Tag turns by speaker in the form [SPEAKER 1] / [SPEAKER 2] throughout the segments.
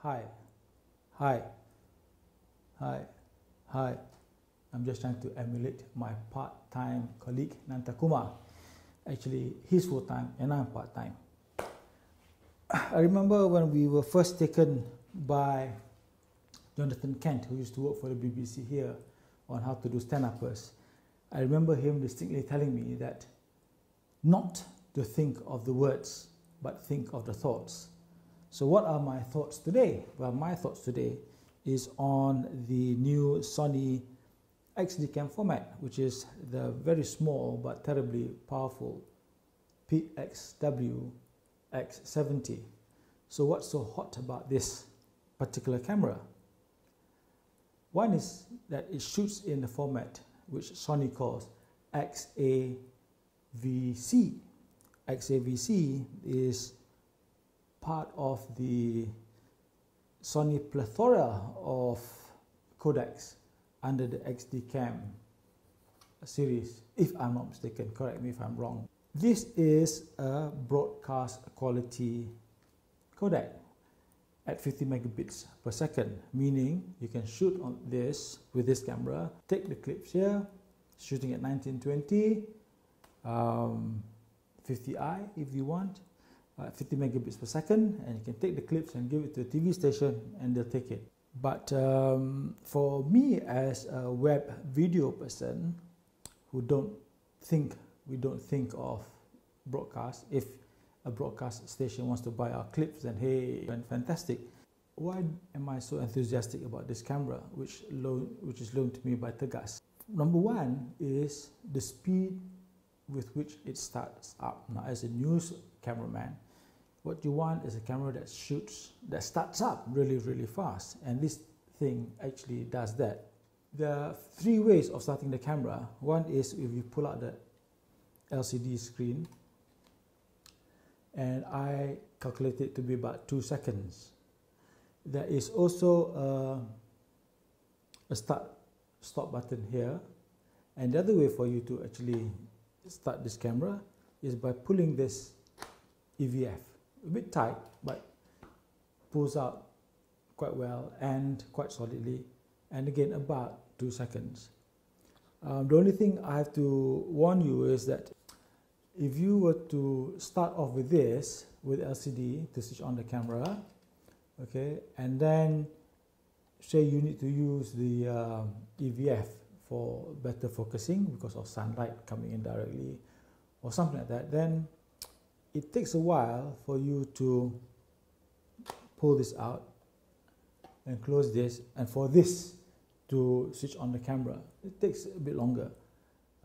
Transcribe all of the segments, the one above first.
[SPEAKER 1] Hi. I'm just trying to emulate my part-time colleague Nantakumar. Actually, he's full-time and I'm part-time. I remember when we were first taken by Jonathan Kent, who used to work for the BBC here, on how to do stand-uppers. I remember him distinctly telling me that not to think of the words, but think of the thoughts. So what are my thoughts today? Well, my thoughts today is on the new Sony XDCam format, which is the very small but terribly powerful PXW-X70. So what's so hot about this particular camera? One is that it shoots in the format which Sony calls XAVC. XAVC is part of the Sony plethora of codecs under the XDCam series, if I'm not mistaken. Correct me if I'm wrong. This is a broadcast quality codec at 50 megabits per second, meaning you can shoot on this with this camera, take the clips here, shooting at 1920, 50i if you want, 50 megabits per second, and you can take the clips and give it to a TV station and they'll take it. But for me as a web video person who we don't think of broadcast, if a broadcast station wants to buy our clips, then hey, fantastic. Why am I so enthusiastic about this camera, which is loaned to me by Tegas? Number one is the speed with which it starts up. Now, as a news cameraman, what you want is a camera that starts up really, really fast. And this thing actually does that. There are three ways of starting the camera. One is if you pull out the LCD screen, and I calculate it to be about 2 seconds. There is also a stop button here. And the other way for you to actually start this camera is by pulling this EVF. A bit tight, but pulls out quite well and quite solidly, and again about 2 seconds. The only thing I have to warn you is that if you were to start off with this, with LCD to switch on the camera, okay, and then say you need to use the EVF for better focusing because of sunlight coming in directly or something like that, then it takes a while for you to pull this out and close this, and for this to switch on the camera. It takes a bit longer.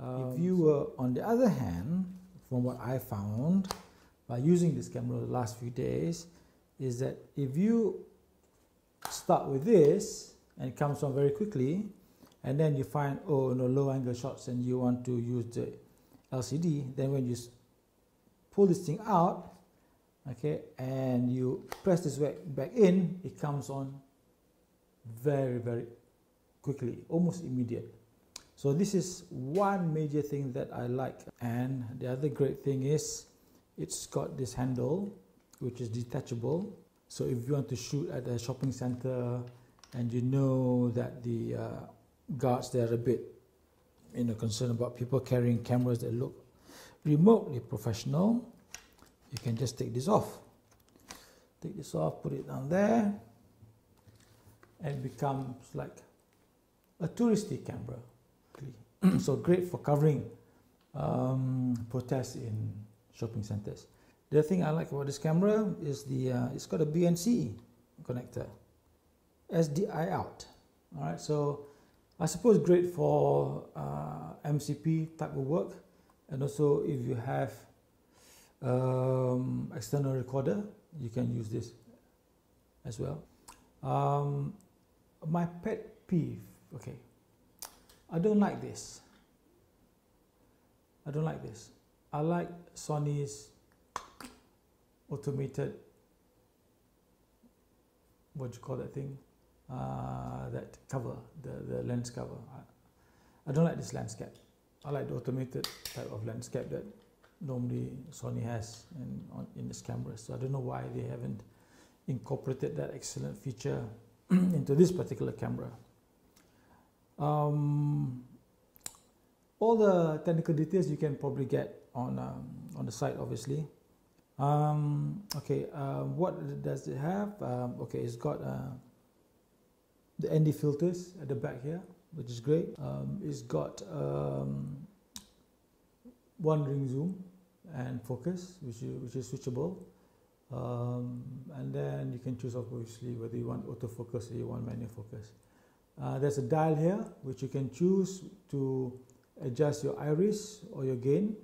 [SPEAKER 1] If you were, on the other hand, from what I found by using this camera the last few days, is that if you start with this and it comes on very quickly, and then you find, oh no, low angle shots and you want to use the LCD, then when you pull this thing out, okay, and you press this back in, it comes on very, very quickly, almost immediate. So this is one major thing that I like. And the other great thing is it's got this handle which is detachable. So if you want to shoot at a shopping center and you know that the guards there are a bit concerned about people carrying cameras that look remotely professional, you can just take this off. Take this off, put it down there, and it becomes like a touristy camera. So great for covering protests in shopping centers. The other thing I like about this camera is it's got a BNC connector, SDI out. All right, so I suppose great for MCP type of work, and also if you have external recorder, you can use this as well. My pet peeve, okay, I don't like this. I like Sony's automated, what do you call that thing? That cover, the lens cover. I don't like this lens cap. I like the automated type of lens cap that normally Sony has in its cameras. So I don't know why they haven't incorporated that excellent feature into this particular camera. All the technical details you can probably get on the site, obviously. What does it have? Okay, it's got the ND filters at the back here, which is great. It's got one ring zoom and focus, which is switchable. And then you can choose, obviously, whether you want autofocus or you want manual focus. There's a dial here, which you can choose to adjust your iris or your gain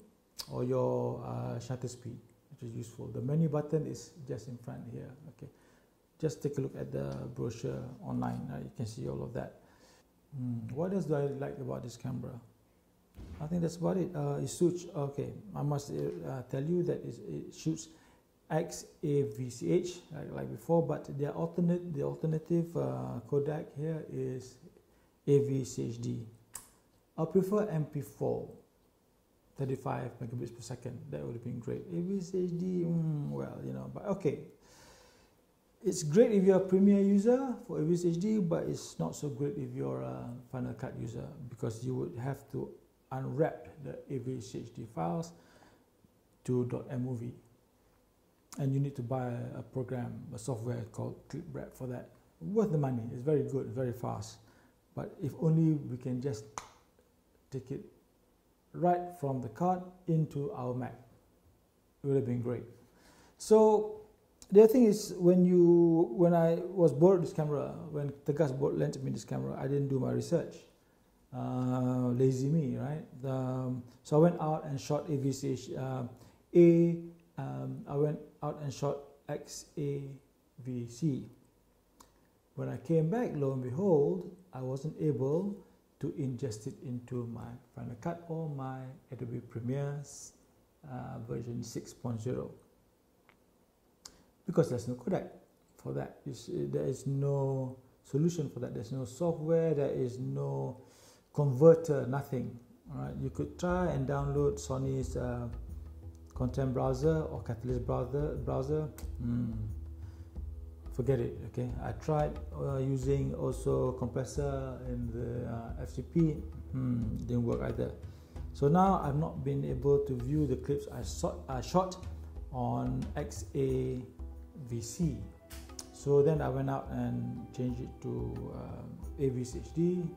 [SPEAKER 1] or your shutter speed, which is useful. The menu button is just in front here. Okay, just take a look at the brochure online. You can see all of that. What else do I like about this camera? I think that's about it. It shoots. Okay, I must tell you that it shoots XAVCH like before, but the alternative codec here is AVCHD. I prefer MP4, 35 megabits per second. That would have been great. AVCHD, well, you know, but okay. It's great if you're a Premiere user for AVCHD, but it's not so great if you're a Final Cut user, because you would have to unwrap the AVCHD files to .mov, and you need to buy a program, a software called ClipWrap for that. Worth the money. It's very good, very fast. But if only we can just take it right from the card into our Mac, it would have been great. So the other thing is, when I was borrowed this camera, when Tegas lent me this camera, I didn't do my research. Lazy me, right? So I went out and shot AVCH. I went out and shot XAVC. When I came back, lo and behold, I wasn't able to ingest it into my Final Cut or my Adobe Premiere version 6.0, because there's no codec for that. There is no solution for that. There's no software. There is no converter. Nothing. All right. You could try and download Sony's content browser or Catalyst browser. Forget it. Okay. I tried using also compressor in the FCP. Didn't work either. So now I've not been able to view the clips I shot on XAVC. So then I went out and changed it to AVCHD,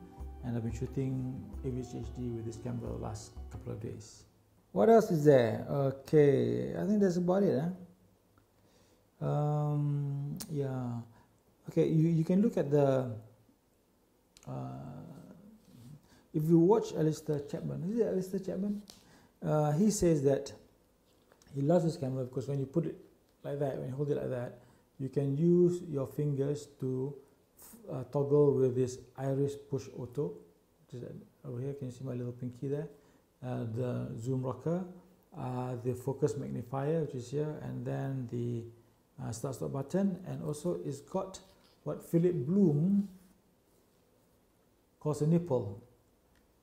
[SPEAKER 1] and I've been shooting AVCHD with this camera the last couple of days. What else is there? Okay, I think that's about it. Yeah. Okay, you can look at the. If you watch Alistair Chapman, is it Alistair Chapman? He says that he loves this camera because when you put it like that, when you hold it like that, you can use your fingers to toggle with this iris push auto, which is over here. Can you see my little pinky there? The zoom rocker, the focus magnifier, which is here, and then the start-stop button, and also it's got what Philip Bloom calls a nipple.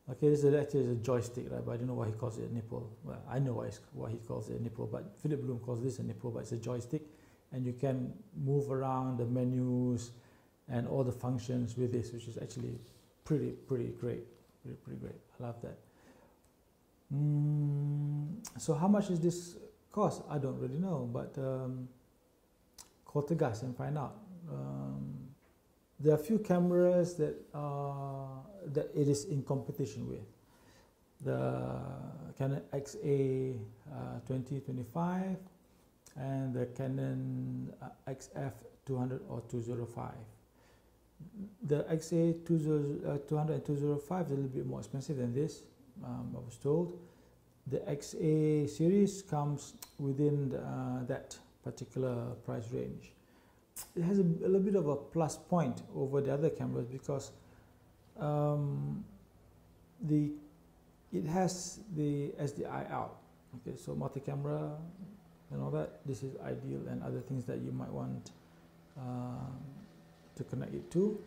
[SPEAKER 1] Okay, this is actually a joystick, right? But I don't know why he calls it a nipple. Well, I know why he calls it a nipple, but Philip Bloom calls this a nipple, but it's a joystick, and you can move around the menus and all the functions with this, which is actually pretty great. Pretty great. I love that. So how much is this cost? I don't really know, but call Tegas and find out. There are a few cameras that it is in competition with. The Canon XA 2025 and the Canon XF 200 or 205. The XA 200 and 205 is a little bit more expensive than this, I was told. The XA series comes within that particular price range. It has a little bit of a plus point over the other cameras because it has the SDI out. Okay, so multi-camera and all that. This is ideal, and other things that you might want to connect it to.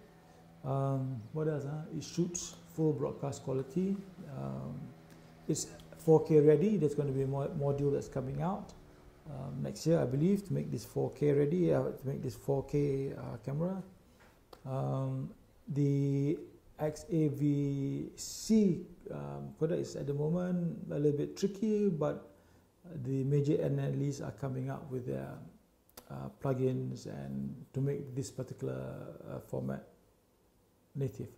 [SPEAKER 1] What else? It shoots full broadcast quality. It's 4K ready. There's going to be a module that's coming out next year, I believe, to make this 4K ready, to make this 4K camera. The XAVC codec is at the moment a little bit tricky, but the major analysts are coming up with their plugins and to make this particular format native.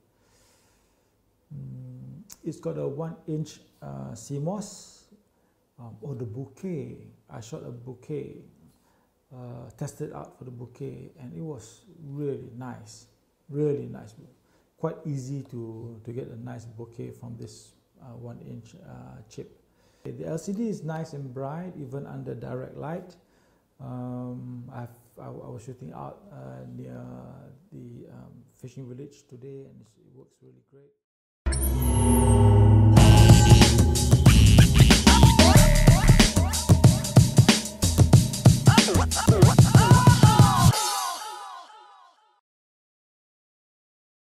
[SPEAKER 1] It's got a 1-inch CMos. The bokeh. I shot a bokeh, tested out for the bokeh, and it was really nice, really nice. Quite easy to get a nice bokeh from this 1-inch chip. The LCD is nice and bright even under direct light. I was shooting out near the fishing village today, and it works really great.